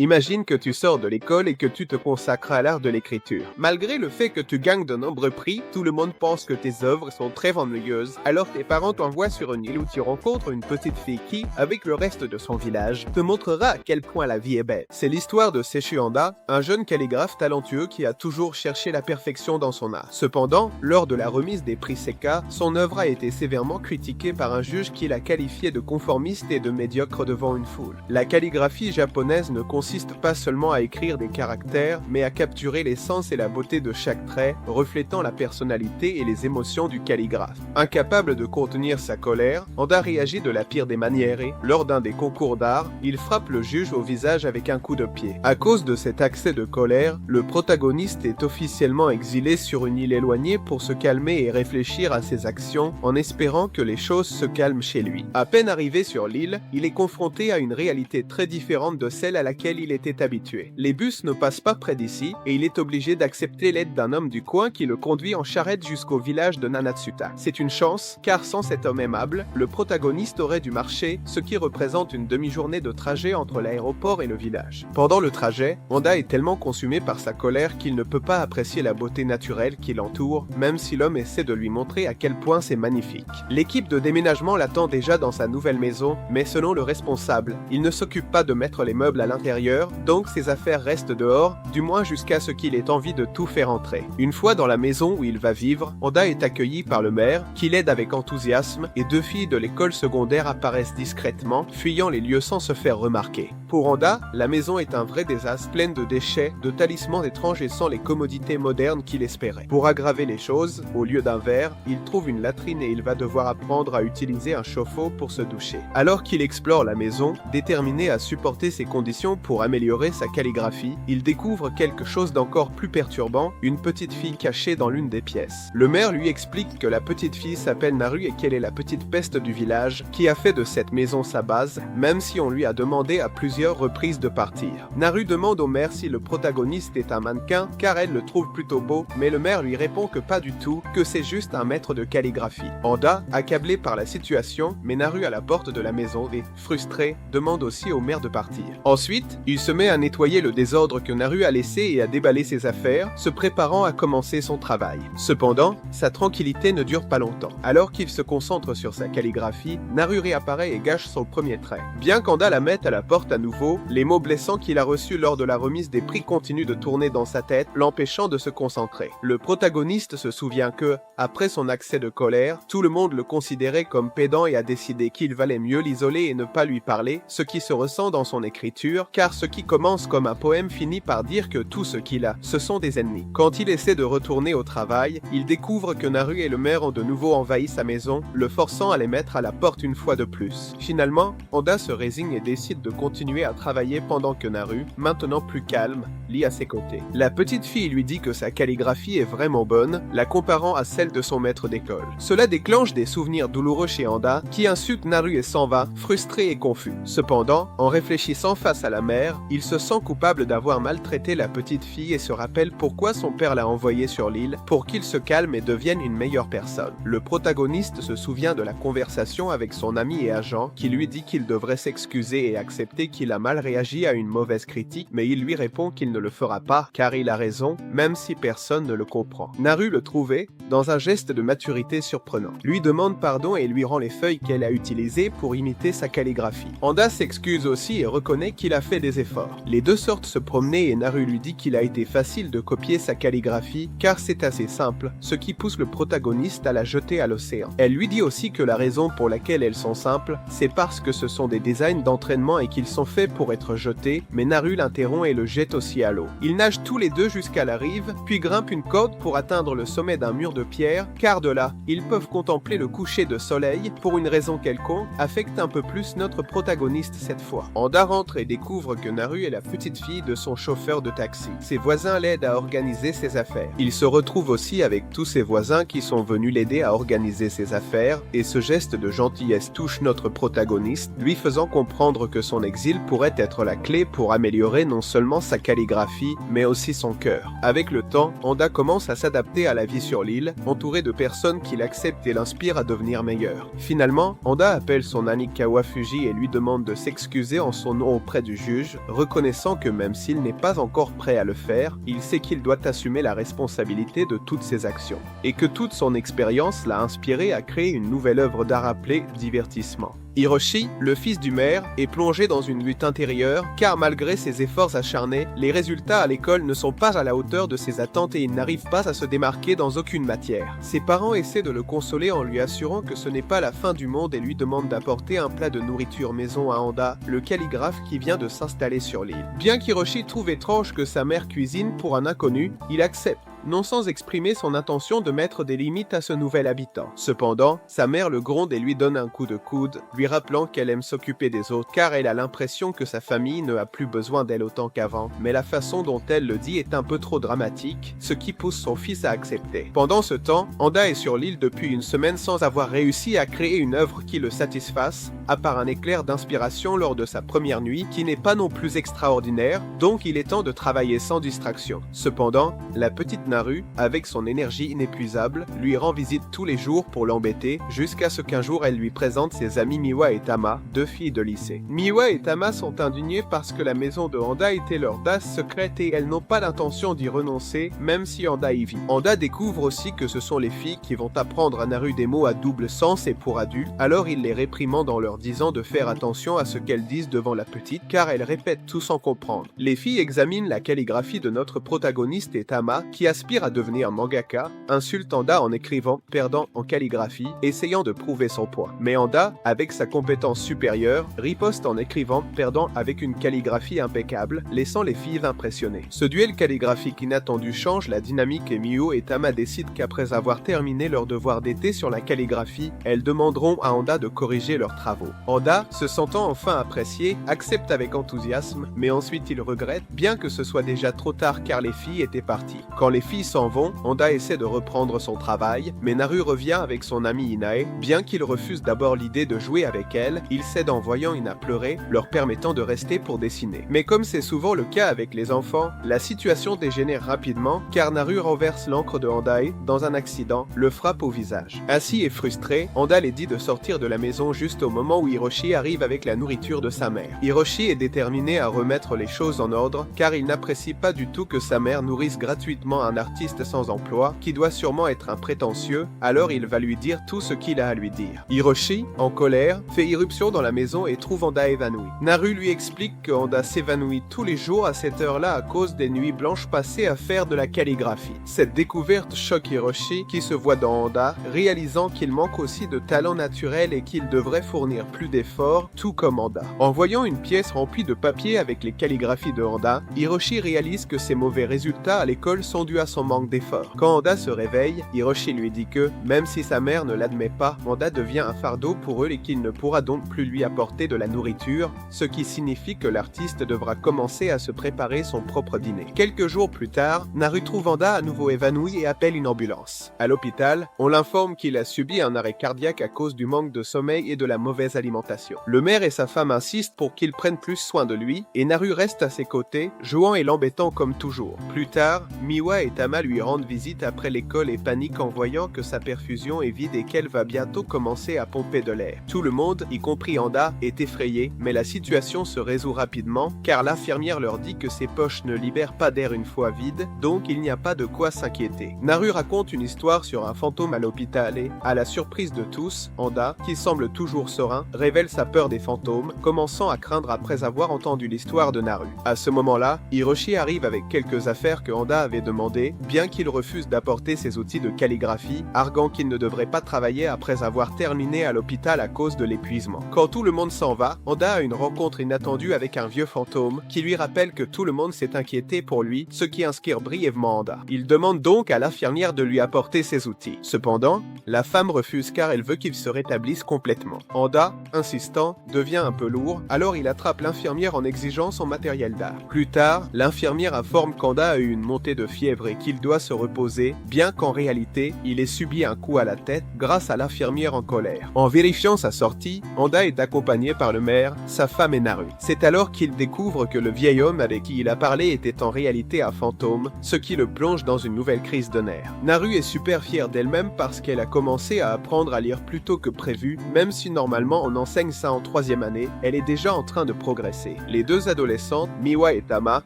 Imagine que tu sors de l'école et que tu te consacres à l'art de l'écriture. Malgré le fait que tu gagnes de nombreux prix, tout le monde pense que tes œuvres sont très ennuyeuses. Alors tes parents t'envoient sur une île où tu rencontres une petite fille qui, avec le reste de son village, te montrera à quel point la vie est belle. C'est l'histoire de Seishu Handa, un jeune calligraphe talentueux qui a toujours cherché la perfection dans son art. Cependant, lors de la remise des prix Seika, son œuvre a été sévèrement critiquée par un juge qui l'a qualifié de conformiste et de médiocre devant une foule. La calligraphie japonaise ne consiste pas seulement à écrire des caractères, mais à capturer l'essence et la beauté de chaque trait, reflétant la personnalité et les émotions du calligraphe. Incapable de contenir sa colère, Handa réagit de la pire des manières et, lors d'un des concours d'art, il frappe le juge au visage avec un coup de pied. À cause de cet accès de colère, le protagoniste est officiellement exilé sur une île éloignée pour se calmer et réfléchir à ses actions en espérant que les choses se calment chez lui. À peine arrivé sur l'île, il est confronté à une réalité très différente de celle à laquelle il était habitué. Les bus ne passent pas près d'ici et il est obligé d'accepter l'aide d'un homme du coin qui le conduit en charrette jusqu'au village de Nanatsuta. C'est une chance, car sans cet homme aimable, le protagoniste aurait dû marcher, ce qui représente une demi-journée de trajet entre l'aéroport et le village. Pendant le trajet, Handa est tellement consumé par sa colère qu'il ne peut pas apprécier la beauté naturelle qui l'entoure, même si l'homme essaie de lui montrer à quel point c'est magnifique. L'équipe de déménagement l'attend déjà dans sa nouvelle maison, mais selon le responsable, il ne s'occupe pas de mettre les meubles à l'intérieur, donc ses affaires restent dehors, du moins jusqu'à ce qu'il ait envie de tout faire entrer. Une fois dans la maison où il va vivre, Handa est accueilli par le maire, qui l'aide avec enthousiasme, et deux filles de l'école secondaire apparaissent discrètement, fuyant les lieux sans se faire remarquer. Pour Handa, la maison est un vrai désastre, pleine de déchets, de talismans étranges et sans les commodités modernes qu'il espérait. Pour aggraver les choses, au lieu d'un verre, il trouve une latrine et il va devoir apprendre à utiliser un chauffe-eau pour se doucher. Alors qu'il explore la maison, déterminé à supporter ces conditions pour améliorer sa calligraphie, il découvre quelque chose d'encore plus perturbant, une petite fille cachée dans l'une des pièces. Le maire lui explique que la petite fille s'appelle Naru et qu'elle est la petite peste du village, qui a fait de cette maison sa base, même si on lui a demandé à plusieurs reprises de partir. Naru demande au maire si le protagoniste est un mannequin, car elle le trouve plutôt beau, mais le maire lui répond que pas du tout, que c'est juste un maître de calligraphie. Handa, accablé par la situation, met Naru à la porte de la maison et, frustré, demande aussi au maire de partir. Ensuite, il se met à nettoyer le désordre que Naru a laissé et à déballer ses affaires, se préparant à commencer son travail. Cependant, sa tranquillité ne dure pas longtemps. Alors qu'il se concentre sur sa calligraphie, Naru réapparaît et gâche son premier trait. Bien qu'Handa la mette à la porte à nouveau, les mots blessants qu'il a reçus lors de la remise des prix continuent de tourner dans sa tête, l'empêchant de se concentrer. Le protagoniste se souvient que, après son accès de colère, tout le monde le considérait comme pédant et a décidé qu'il valait mieux l'isoler et ne pas lui parler, ce qui se ressent dans son écriture, car ce qui commence comme un poème finit par dire que tout ce qu'il a, ce sont des ennemis. Quand il essaie de retourner au travail, il découvre que Naru et le maire ont de nouveau envahi sa maison, le forçant à les mettre à la porte une fois de plus. Finalement, Handa se résigne et décide de continuer à travailler pendant que Naru, maintenant plus calme, lit à ses côtés. La petite fille lui dit que sa calligraphie est vraiment bonne, la comparant à celle de son maître d'école. Cela déclenche des souvenirs douloureux chez Handa, qui insulte Naru et s'en va, frustré et confus. Cependant, en réfléchissant face à la mère, il se sent coupable d'avoir maltraité la petite fille et se rappelle pourquoi son père l'a envoyé sur l'île, pour qu'il se calme et devienne une meilleure personne. Le protagoniste se souvient de la conversation avec son ami et agent, qui lui dit qu'il devrait s'excuser et accepter qu'il a mal réagi à une mauvaise critique, mais il lui répond qu'il ne le fera pas, car il a raison, même si personne ne le comprend. Naru le trouvait, dans un geste de maturité surprenant. Lui demande pardon et lui rend les feuilles qu'elle a utilisées pour imiter sa calligraphie. Handa s'excuse aussi et reconnaît qu'il a fait des efforts. Les deux sortent se promener et Naru lui dit qu'il a été facile de copier sa calligraphie, car c'est assez simple, ce qui pousse le protagoniste à la jeter à l'océan. Elle lui dit aussi que la raison pour laquelle elles sont simples, c'est parce que ce sont des designs d'entraînement et qu'ils sont faits pour être jetés, mais Naru l'interrompt et le jette aussi à l'eau. Ils nagent tous les deux jusqu'à la rive, puis grimpent une côte pour atteindre le sommet d'un mur de pierre, car de là, ils peuvent contempler le coucher de soleil, pour une raison quelconque, affecte un peu plus notre protagoniste cette fois. Handa rentre et découvre que Naru est la petite fille de son chauffeur de taxi. Ses voisins l'aident à organiser ses affaires. Il se retrouve aussi avec tous ses voisins qui sont venus l'aider à organiser ses affaires, et ce geste de gentillesse touche notre protagoniste, lui faisant comprendre que son exil pourrait être la clé pour améliorer non seulement sa calligraphie, mais aussi son cœur. Avec le temps, Anda commence à s'adapter à la vie sur l'île, entouré de personnes qui l'acceptent et l'inspirent à devenir meilleur. Finalement, Anda appelle son ami Kawafuji et lui demande de s'excuser en son nom auprès du juge, reconnaissant que même s'il n'est pas encore prêt à le faire, il sait qu'il doit assumer la responsabilité de toutes ses actions, et que toute son expérience l'a inspiré à créer une nouvelle œuvre d'art appelée Divertissement. Hiroshi, le fils du maire, est plongé dans une lutte intérieure car malgré ses efforts acharnés, les résultats à l'école ne sont pas à la hauteur de ses attentes et il n'arrive pas à se démarquer dans aucune matière. Ses parents essaient de le consoler en lui assurant que ce n'est pas la fin du monde et lui demandent d'apporter un plat de nourriture maison à Anda, le calligraphe qui vient de s'installer sur l'île. Bien qu'Hiroshi trouve étrange que sa mère cuisine pour un inconnu, il accepte, non sans exprimer son intention de mettre des limites à ce nouvel habitant. Cependant, sa mère le gronde et lui donne un coup de coude, lui rappelant qu'elle aime s'occuper des autres car elle a l'impression que sa famille ne a plus besoin d'elle autant qu'avant, mais la façon dont elle le dit est un peu trop dramatique, ce qui pousse son fils à accepter. Pendant ce temps, Anda est sur l'île depuis une semaine sans avoir réussi à créer une œuvre qui le satisfasse, à part un éclair d'inspiration lors de sa première nuit qui n'est pas non plus extraordinaire, donc il est temps de travailler sans distraction. Cependant, la petite Naru, avec son énergie inépuisable, lui rend visite tous les jours pour l'embêter, jusqu'à ce qu'un jour elle lui présente ses amis Miwa et Tama, deux filles de lycée. Miwa et Tama sont indignées parce que la maison de Anda était leur DAS secrète et elles n'ont pas l'intention d'y renoncer, même si Anda y vit. Anda découvre aussi que ce sont les filles qui vont apprendre à Naru des mots à double sens et pour adultes, alors il les réprimande en leur disant de faire attention à ce qu'elles disent devant la petite car elles répètent tout sans comprendre. Les filles examinent la calligraphie de notre protagoniste et Tama, qui aspire à devenir mangaka, insulte Anda en écrivant, perdant en calligraphie, essayant de prouver son poids. Mais Anda, avec sa compétence supérieure, riposte en écrivant, perdant avec une calligraphie impeccable, laissant les filles impressionnées. Ce duel calligraphique inattendu change la dynamique et Miho et Tama décident qu'après avoir terminé leur devoir d'été sur la calligraphie, elles demanderont à Anda de corriger leurs travaux. Anda, se sentant enfin apprécié, accepte avec enthousiasme, mais ensuite il regrette, bien que ce soit déjà trop tard car les filles étaient parties. Quand les filles s'en vont, Anda essaie de reprendre son travail, mais Naru revient avec son amie Inae. Bien qu'il refuse d'abord l'idée de jouer avec elle, il cède en voyant Ina pleurer, leur permettant de rester pour dessiner. Mais comme c'est souvent le cas avec les enfants, la situation dégénère rapidement, car Naru renverse l'encre de Andae dans un accident, le frappe au visage. Ainsi et frustré, Anda les dit de sortir de la maison juste au moment où Hiroshi arrive avec la nourriture de sa mère. Hiroshi est déterminé à remettre les choses en ordre, car il n'apprécie pas du tout que sa mère nourrisse gratuitement un artiste sans emploi, qui doit sûrement être un prétentieux, alors il va lui dire tout ce qu'il a à lui dire. Hiroshi, en colère, fait irruption dans la maison et trouve Anda évanouie. Naru lui explique que Anda s'évanouit tous les jours à cette heure-là à cause des nuits blanches passées à faire de la calligraphie. Cette découverte choque Hiroshi, qui se voit dans Anda, réalisant qu'il manque aussi de talent naturel et qu'il devrait fournir plus d'efforts, tout comme Anda. En voyant une pièce remplie de papier avec les calligraphies de Anda, Hiroshi réalise que ses mauvais résultats à l'école sont dus à son manque d'efforts. Quand Anda se réveille, Hiroshi lui dit que, même si sa mère ne l'admet pas, Anda devient un fardeau pour eux et qu'il ne pourra donc plus lui apporter de la nourriture, ce qui signifie que l'artiste devra commencer à se préparer son propre dîner. Quelques jours plus tard, Naru trouve Anda à nouveau évanoui et appelle une ambulance. À l'hôpital, on l'informe qu'il a subi un arrêt cardiaque à cause du manque de sommeil et de la mauvaise alimentation. Le maire et sa femme insistent pour qu'il prenne plus soin de lui, et Naru reste à ses côtés, jouant et l'embêtant comme toujours. Plus tard, Miwa et Tama lui rendent visite après l'école et paniquent en voyant que sa perfusion est vide et qu'elle va bientôt commencer à pomper de l'air. Tout le monde, y compris Anda, est effrayé, mais la situation se résout rapidement, car l'infirmière leur dit que ses poches ne libèrent pas d'air une fois vides, donc il n'y a pas de quoi s'inquiéter. Naru raconte une histoire sur un fantôme à l'hôpital et, à la surprise de tous, Anda, qui semble toujours serein, révèle sa peur des fantômes, commençant à craindre après avoir entendu l'histoire de Naru. À ce moment-là, Hiroshi arrive avec quelques affaires que Anda avait demandées, bien qu'il refuse d'apporter ses outils de calligraphie, arguant qu'il ne devrait pas travailler après avoir terminé à l'hôpital à cause de l'épuisement. Quand tout le monde s'en va, Anda a une rencontre inattendue avec un vieux fantôme qui lui rappelle que tout le monde s'est inquiété pour lui, ce qui inspire brièvement Anda. Il demande donc à l'infirmière de lui apporter ses outils. Cependant, la femme refuse car elle veut qu'il se rétablisse complètement. Anda, insistant, devient un peu lourd, alors il attrape l'infirmière en exigeant son matériel d'art. Plus tard, l'infirmière informe qu'Anda a eu une montée de fièvre et qu'il doit se reposer, bien qu'en réalité, il ait subi un coup à la tête grâce à l'infirmière en colère. En vérifiant sa sortie, Anda est accompagné par le maire, sa femme et Naru. C'est alors qu'il découvre que le vieil homme avec qui il a parlé était en réalité un fantôme, ce qui le plonge dans une nouvelle crise de nerfs. Naru est super fière d'elle-même parce qu'elle a commencé à apprendre à lire plus tôt que prévu, même si normalement on enseigne ça en 3e année, elle est déjà en train de progresser. Les deux adolescentes, Miwa et Tama,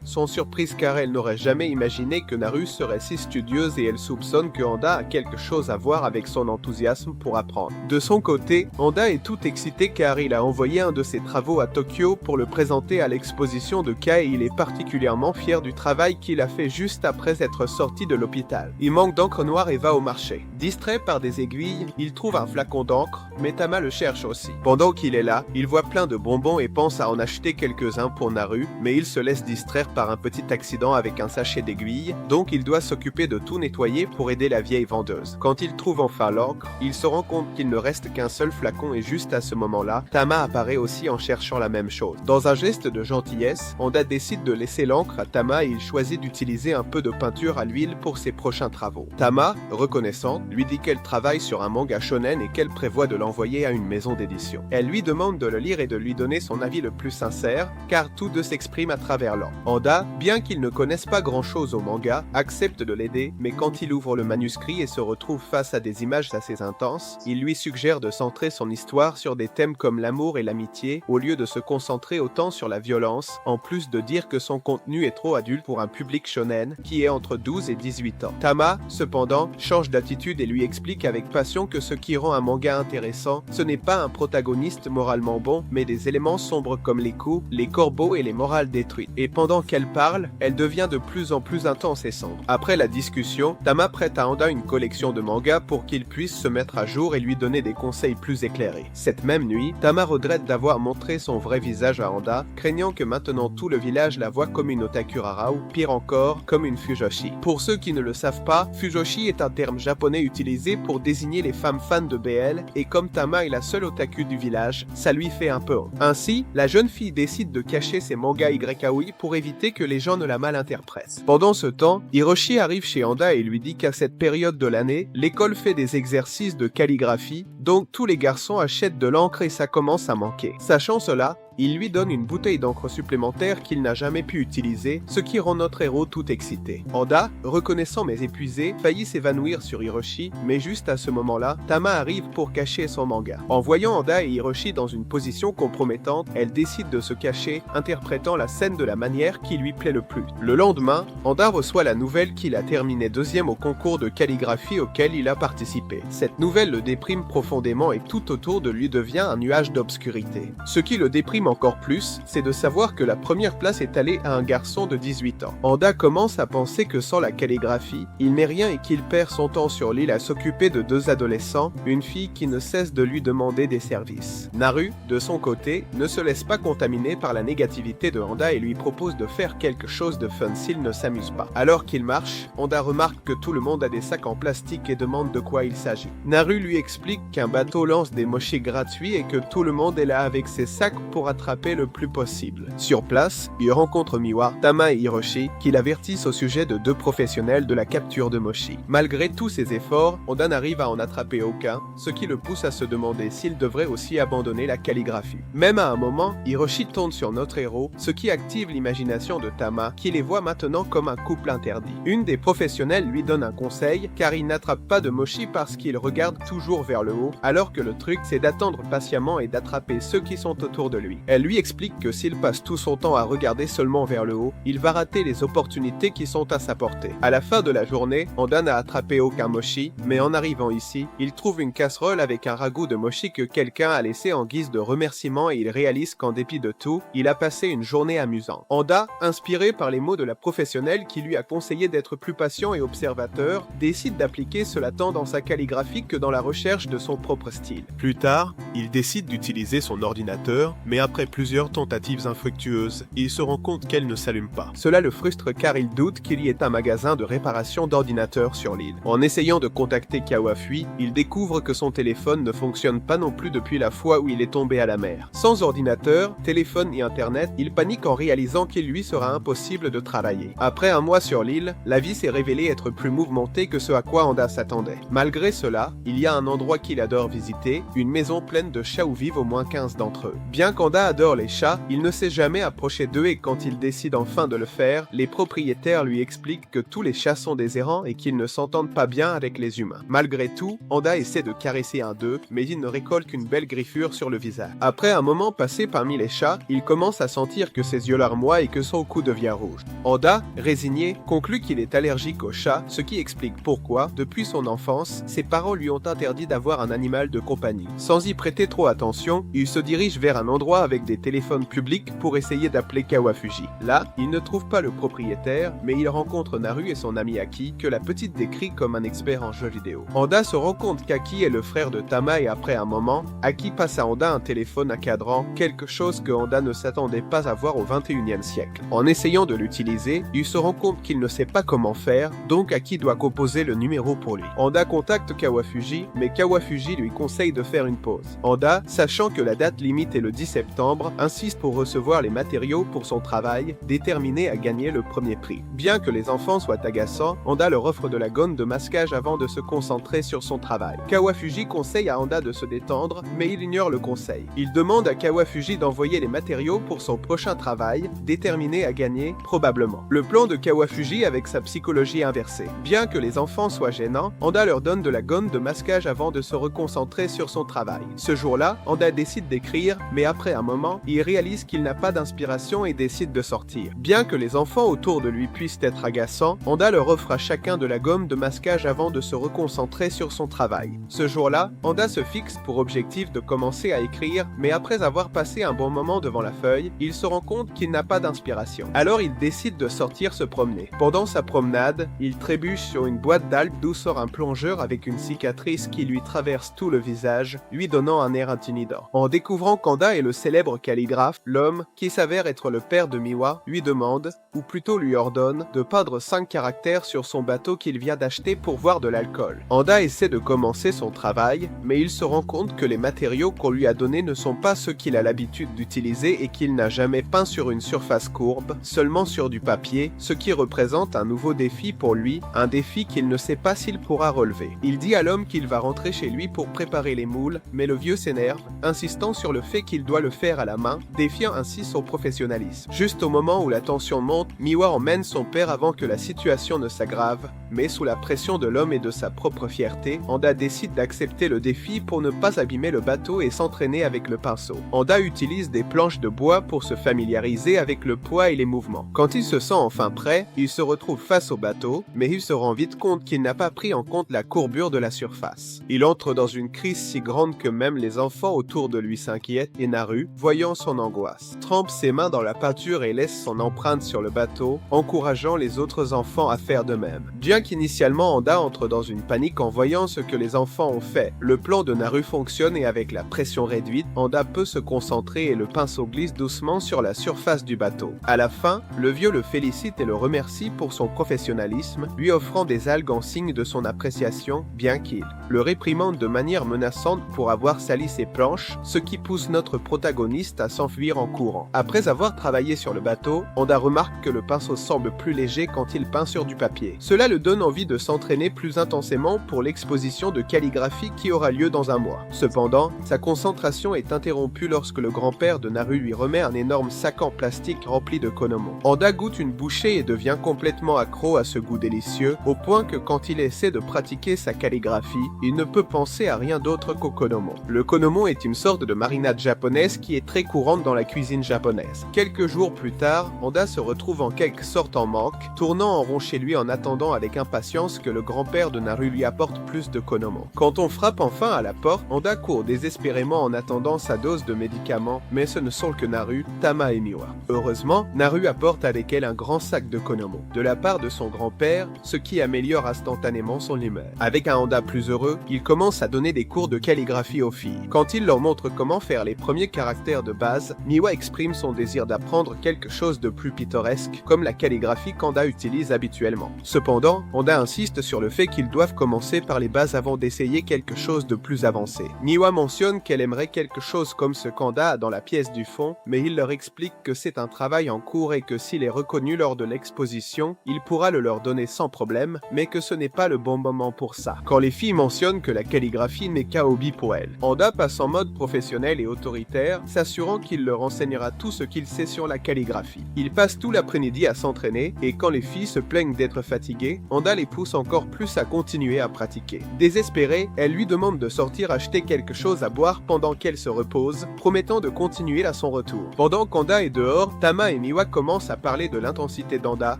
sont surprises car elles n'auraient jamais imaginé que Naru serait si studieuse et elles soupçonnent que Anda a quelque chose à voir avec son enthousiasme pour apprendre. De son côté, Anda est tout excité car il a envoyé un de ses travaux à Tokyo pour le présenter à l'exposition de Kai et il est particulièrement fier du travail qu'il a fait juste après être sorti de l'hôpital. Il manque d'encre noire et va au marché. Distrait par des aiguilles, il trouve un flacon d'encre, mais Tama le cherche aussi. Pendant qu'il est là, il voit plein de bonbons et pense à en acheter quelques-uns pour Naru, mais il se laisse distraire par un petit accident avec un sachet d'aiguilles, donc il doit s'occuper de tout nettoyer pour aider la vieille vendeuse. Quand il trouve enfin l'encre, il se rend compte qu'il ne reste qu'un seul flacon et juste à ce moment-là, Tama apparaît aussi en cherchant la même chose. Dans un geste de gentillesse, Anda décide de laisser l'encre à Tama et il choisit d'utiliser un peu de peinture à l'huile pour ses prochains travaux. Tama, reconnaissante, lui dit qu'elle travaille sur un manga shonen et qu'elle prévoit de l'envoyer à une maison d'édition. Elle lui demande de le lire et de lui donner son avis le plus sincère, car tous deux s'expriment à travers l'encre. Anda, bien qu'il ne connaisse pas grand-chose au manga, accepte de l'aider, mais quand il ouvre le manuscrit et se retrouve face à des images assez intenses, il lui suggère de centrer son histoire sur des thèmes comme l'amour et l'amitié, au lieu de se concentrer autant sur la violence, en plus de dire que son contenu est trop adulte pour un public shonen, qui est entre 12 et 18 ans. Tama, cependant, change d'attitude et lui explique avec passion que ce qui rend un manga intéressant, ce n'est pas un protagoniste moralement bon, mais des éléments sombres comme les coups, les corbeaux et les morales détruites. Et pendant qu'elle parle, elle devient de plus en plus intense et sombre. Après la discussion, Tama prête à Anda une collection de mangas pour qu'il puisse se mettre à jour et lui donner des conseils plus éclairés. Cette même nuit, Tama regrette d'avoir montré son vrai visage à Anda, craignant que maintenant tout le village la voit comme une otakurara ou pire encore, comme une fujoshi. Pour ceux qui ne le savent pas, fujoshi est un terme japonais utilisé pour désigner les femmes fans de BL, et comme Tama est la seule otaku du village, ça lui fait un peu honte. Ainsi, la jeune fille décide de cacher ses mangas yaoi pour éviter que les gens ne la mal interprètent. Pendant ce temps, Hiroshi arrive chez Anda et lui dit qu'à cette période de l'année, l'école fait des exercices de calligraphie, donc tous les garçons achètent de l'encre et ça commence à manquer. Sachant cela, il lui donne une bouteille d'encre supplémentaire qu'il n'a jamais pu utiliser, ce qui rend notre héros tout excité. Anda, reconnaissant mais épuisé, faillit s'évanouir sur Hiroshi, mais juste à ce moment-là, Tama arrive pour cacher son manga. En voyant Anda et Hiroshi dans une position compromettante, elle décide de se cacher, interprétant la scène de la manière qui lui plaît le plus. Le lendemain, Anda reçoit la nouvelle qu'il a terminé 2e au concours de calligraphie auquel il a participé. Cette nouvelle le déprime profondément et tout autour de lui devient un nuage d'obscurité. Ce qui le déprime encore plus, c'est de savoir que la première place est allée à un garçon de 18 ans. Anda commence à penser que sans la calligraphie, il n'est rien et qu'il perd son temps sur l'île à s'occuper de 2 adolescents, une fille qui ne cesse de lui demander des services. Naru, de son côté, ne se laisse pas contaminer par la négativité de Anda et lui propose de faire quelque chose de fun s'il ne s'amuse pas. Alors qu'il marche, Anda remarque que tout le monde a des sacs en plastique et demande de quoi il s'agit. Naru lui explique qu'un bateau lance des mochis gratuits et que tout le monde est là avec ses sacs pour attraper le plus possible. Sur place, il rencontre Miwa, Tama et Hiroshi, qui l'avertissent au sujet de 2 professionnels de la capture de mochi. Malgré tous ses efforts, Anda n'arrive à en attraper aucun, ce qui le pousse à se demander s'il devrait aussi abandonner la calligraphie. Même à un moment, Hiroshi tombe sur notre héros, ce qui active l'imagination de Tama, qui les voit maintenant comme un couple interdit. Une des professionnelles lui donne un conseil, car il n'attrape pas de mochi parce qu'il regarde toujours vers le haut, alors que le truc c'est d'attendre patiemment et d'attraper ceux qui sont autour de lui. Elle lui explique que s'il passe tout son temps à regarder seulement vers le haut, il va rater les opportunités qui sont à sa portée. À la fin de la journée, Anda n'a attrapé aucun mochi, mais en arrivant ici, il trouve une casserole avec un ragoût de mochi que quelqu'un a laissé en guise de remerciement et il réalise qu'en dépit de tout, il a passé une journée amusante. Anda, inspiré par les mots de la professionnelle qui lui a conseillé d'être plus patient et observateur, décide d'appliquer cela tant dans sa calligraphie que dans la recherche de son propre style. Plus tard, il décide d'utiliser son ordinateur, mais après plusieurs tentatives infructueuses, il se rend compte qu'elle ne s'allume pas. Cela le frustre car il doute qu'il y ait un magasin de réparation d'ordinateurs sur l'île. En essayant de contacter Kawafui, il découvre que son téléphone ne fonctionne pas non plus depuis la fois où il est tombé à la mer. Sans ordinateur, téléphone et internet, il panique en réalisant qu'il lui sera impossible de travailler. Après un mois sur l'île, la vie s'est révélée être plus mouvementée que ce à quoi Anda s'attendait. Malgré cela, il y a un endroit qu'il adore visiter, une maison pleine de chats où vivent au moins 15 d'entre eux. Bien qu'Anda adore les chats, il ne s'est jamais approché d'eux et quand il décide enfin de le faire, les propriétaires lui expliquent que tous les chats sont des errants et qu'ils ne s'entendent pas bien avec les humains. Malgré tout, Anda essaie de caresser un d'eux, mais il ne récolte qu'une belle griffure sur le visage. Après un moment passé parmi les chats, il commence à sentir que ses yeux larmoient et que son cou devient rouge. Anda, résigné, conclut qu'il est allergique aux chats, ce qui explique pourquoi, depuis son enfance, ses parents lui ont interdit d'avoir un animal de compagnie. Sans y prêter trop attention, il se dirige vers un endroit avec des téléphones publics pour essayer d'appeler Kawafuji. Là, il ne trouve pas le propriétaire, mais il rencontre Naru et son ami Aki, que la petite décrit comme un expert en jeux vidéo. Anda se rend compte qu'Aki est le frère de Tama et après un moment, Aki passe à Anda un téléphone à cadran, quelque chose que Anda ne s'attendait pas à voir au 21e siècle. En essayant de l'utiliser, il se rend compte qu'il ne sait pas comment faire, donc Aki doit composer le numéro pour lui. Anda contacte Kawafuji, mais Kawafuji lui conseille de faire une pause. Anda, sachant que la date limite est le 10 septembre, insiste pour recevoir les matériaux pour son travail, déterminé à gagner le premier prix. Bien que les enfants soient agaçants, Anda leur offre de la gomme de masquage avant de se concentrer sur son travail. Kawafuji conseille à Anda de se détendre, mais il ignore le conseil. Il demande à Kawafuji d'envoyer les matériaux pour son prochain travail, déterminé à gagner, probablement. Le plan de Kawafuji avec sa psychologie inversée. Bien que les enfants soient gênants, Anda leur donne de la gomme de masquage avant de se reconcentrer sur son travail. Ce jour-là, Anda décide d'écrire, mais après un moment, il réalise qu'il n'a pas d'inspiration et décide de sortir. Bien que les enfants autour de lui puissent être agaçants, Anda leur offre à chacun de la gomme de masquage avant de se reconcentrer sur son travail. Ce jour-là, Anda se fixe pour objectif de commencer à écrire, mais après avoir passé un bon moment devant la feuille, il se rend compte qu'il n'a pas d'inspiration. Alors il décide de sortir se promener. Pendant sa promenade, il trébuche sur une boîte d'algues d'où sort un plongeur avec une cicatrice qui lui traverse tout le visage, lui donnant un air intimidant. En découvrant qu'Anda est le célèbre calligraphe, l'homme, qui s'avère être le père de Miwa, lui demande, ou plutôt lui ordonne, de peindre 5 caractères sur son bateau qu'il vient d'acheter pour boire de l'alcool. Anda essaie de commencer son travail, mais il se rend compte que les matériaux qu'on lui a donnés ne sont pas ceux qu'il a l'habitude d'utiliser et qu'il n'a jamais peint sur une surface courbe, seulement sur du papier, ce qui représente un nouveau défi pour lui, un défi qu'il ne sait pas s'il pourra relever. Il dit à l'homme qu'il va rentrer chez lui pour préparer les moules, mais le vieux s'énerve, insistant sur le fait qu'il doit le faire à la main, défiant ainsi son professionnalisme. Juste au moment où la tension monte, Miwa emmène son père avant que la situation ne s'aggrave, mais sous la pression de l'homme et de sa propre fierté, Anda décide d'accepter le défi pour ne pas abîmer le bateau et s'entraîner avec le pinceau. Anda utilise des planches de bois pour se familiariser avec le poids et les mouvements. Quand il se sent enfin prêt, il se retrouve face au bateau, mais il se rend vite compte qu'il n'a pas pris en compte la courbure de la surface. Il entre dans une crise si grande que même les enfants autour de lui s'inquiètent et Naru, voyant son angoisse, trempe ses mains dans la peinture et laisse son empreinte sur le bateau, encourageant les autres enfants à faire de même. Bien qu'initialement Anda entre dans une panique en voyant ce que les enfants ont fait, le plan de Naru fonctionne et avec la pression réduite, Anda peut se concentrer et le pinceau glisse doucement sur la surface du bateau. À la fin, le vieux le félicite et le remercie pour son professionnalisme, lui offrant des algues en signe de son appréciation, bien qu'il le réprimande de manière menaçante pour avoir sali ses planches, ce qui pousse notre protagoniste à s'enfuir en courant. Après avoir travaillé sur le bateau, Anda remarque que le pinceau semble plus léger quand il peint sur du papier. Cela le donne envie de s'entraîner plus intensément pour l'exposition de calligraphie qui aura lieu dans un mois. Cependant, sa concentration est interrompue lorsque le grand-père de Naru lui remet un énorme sac en plastique rempli de konomo. Anda goûte une bouchée et devient complètement accro à ce goût délicieux, au point que quand il essaie de pratiquer sa calligraphie, il ne peut penser à rien d'autre qu'au konomo. Le konomo est une sorte de marinade japonaise qui est très courante dans la cuisine japonaise. Quelques jours plus tard, Anda se retrouve en quelque sorte en manque, tournant en rond chez lui en attendant avec impatience que le grand-père de Naru lui apporte plus de konomo. Quand on frappe enfin à la porte, Anda court désespérément en attendant sa dose de médicaments, mais ce ne sont que Naru, Tama et Miwa. Heureusement, Naru apporte avec elle un grand sac de konomo, de la part de son grand-père, ce qui améliore instantanément son humeur. Avec un Anda plus heureux, il commence à à donner des cours de calligraphie aux filles. Quand il leur montre comment faire les premiers caractères de base, Miwa exprime son désir d'apprendre quelque chose de plus pittoresque, comme la calligraphie qu'Anda utilise habituellement. Cependant, Anda insiste sur le fait qu'ils doivent commencer par les bases avant d'essayer quelque chose de plus avancé. Miwa mentionne qu'elle aimerait quelque chose comme ce qu'Anda a dans la pièce du fond, mais il leur explique que c'est un travail en cours et que s'il est reconnu lors de l'exposition, il pourra le leur donner sans problème, mais que ce n'est pas le bon moment pour ça. Quand les filles mentionnent que la calligraphie n'est qu'un hobby pour elles, Anda passe en mode professionnel et autoritaire, s'assurant qu'il leur enseignera tout ce qu'il sait sur la calligraphie. Il passe tout l'après-midi à s'entraîner, et quand les filles se plaignent d'être fatiguées, Anda les pousse encore plus à continuer à pratiquer. Désespérée, elle lui demande de sortir acheter quelque chose à boire pendant qu'elle se repose, promettant de continuer à son retour. Pendant qu'Anda est dehors, Tama et Miwa commencent à parler de l'intensité d'Anda,